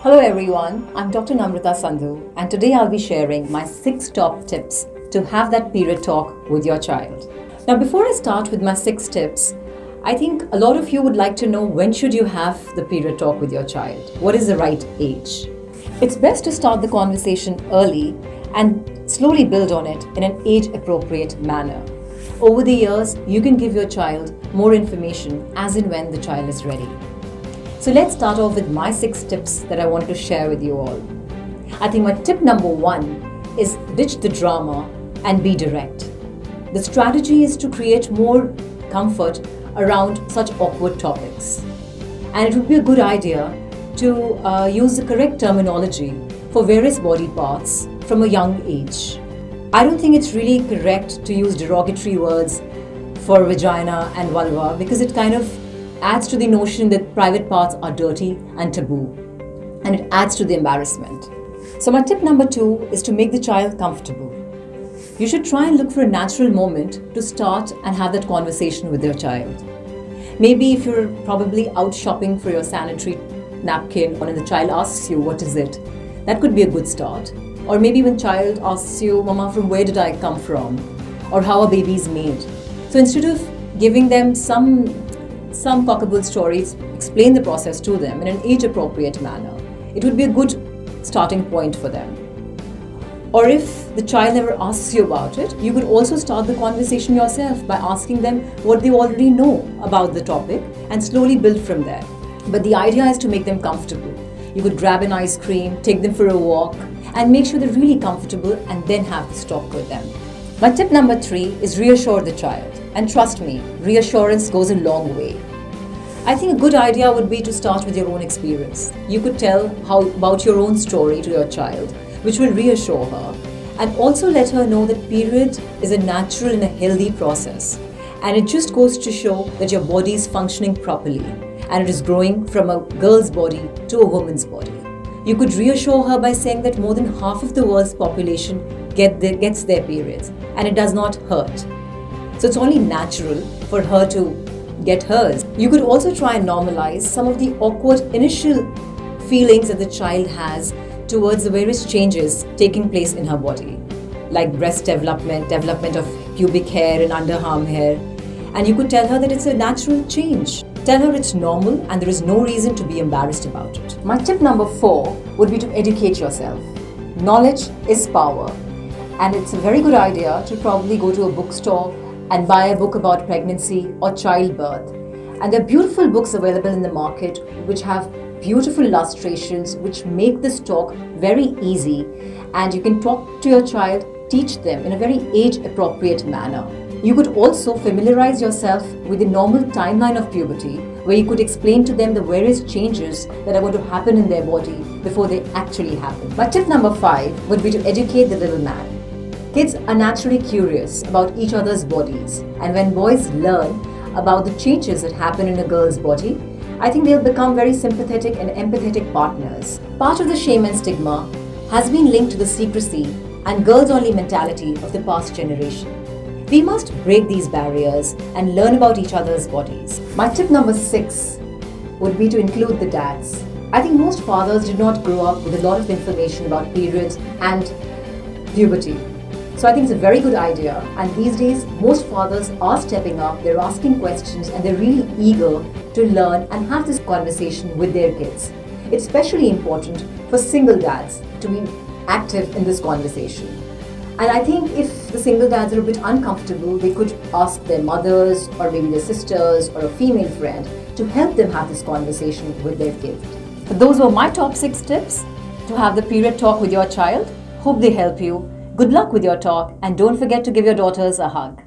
Hello everyone, I'm Dr Namrita Sandhu, and today I'll be sharing my 6 top tips to have that period talk with your child. Now before I start with my 6 tips, I think a lot of you would like to know when should you have the period talk with your child? What is the right age? It's best to start the conversation early and slowly build on it in an age-appropriate manner. Over the years, you can give your child more information as and when the child is ready. So let's start off with my 6 tips that I want to share with you all. I think my tip number 1 is ditch the drama and be direct. The strategy is to create more comfort around such awkward topics. And it would be a good idea to use the correct terminology for various body parts from a young age. I don't think it's really correct to use derogatory words for vagina and vulva because it kind of adds to the notion that private parts are dirty and taboo, and it adds to the embarrassment. So my tip number 2 is to make the child comfortable. You should try and look for a natural moment to start and have that conversation with your child. Maybe if you're probably out shopping for your sanitary napkin and the child asks you, what is it? That could be a good start. Or maybe when child asks you, Mama, from where did I come from? Or how are babies made? So instead of giving them some cockable stories, explain the process to them in an age-appropriate manner. It would be a good starting point for them. Or if the child never asks you about it, you could also start the conversation yourself by asking them what they already know about the topic and slowly build from there. But the idea is to make them comfortable. You could grab an ice cream, take them for a walk, and make sure they're really comfortable and then have this talk with them. My tip number 3 is reassure the child. And trust me, reassurance goes a long way. I think a good idea would be to start with your own experience. You could tell about your own story to your child, which will reassure her, and also let her know that period is a natural and a healthy process. And it just goes to show that your body is functioning properly and it is growing from a girl's body to a woman's body. You could reassure her by saying that more than half of the world's population gets their periods and it does not hurt. So it's only natural for her to get hers. You could also try and normalize some of the awkward initial feelings that the child has towards the various changes taking place in her body, like breast development of pubic hair and underarm hair. And you could tell her that it's a natural change. Tell her it's normal and there is no reason to be embarrassed about it. My tip number 4 would be to educate yourself. Knowledge is power. And it's a very good idea to probably go to a bookstore and buy a book about pregnancy or childbirth. And there are beautiful books available in the market which have beautiful illustrations which make this talk very easy, and you can talk to your child, teach them in a very age-appropriate manner. You could also familiarize yourself with the normal timeline of puberty, where you could explain to them the various changes that are going to happen in their body before they actually happen. My tip number 5 would be to educate the little man. Kids are naturally curious about each other's bodies, and when boys learn about the changes that happen in a girl's body, I think they'll become very sympathetic and empathetic partners. Part of the shame and stigma has been linked to the secrecy and girls-only mentality of the past generation. We must break these barriers and learn about each other's bodies. My tip number 6 would be to include the dads. I think most fathers did not grow up with a lot of information about periods and puberty. So I think it's a very good idea, and these days most fathers are stepping up, they're asking questions and they're really eager to learn and have this conversation with their kids. It's especially important for single dads to be active in this conversation. And I think if the single dads are a bit uncomfortable, they could ask their mothers or maybe their sisters or a female friend to help them have this conversation with their kids. So those were my top 6 tips to have the period talk with your child. Hope they help you. Good luck with your talk, and don't forget to give your daughters a hug.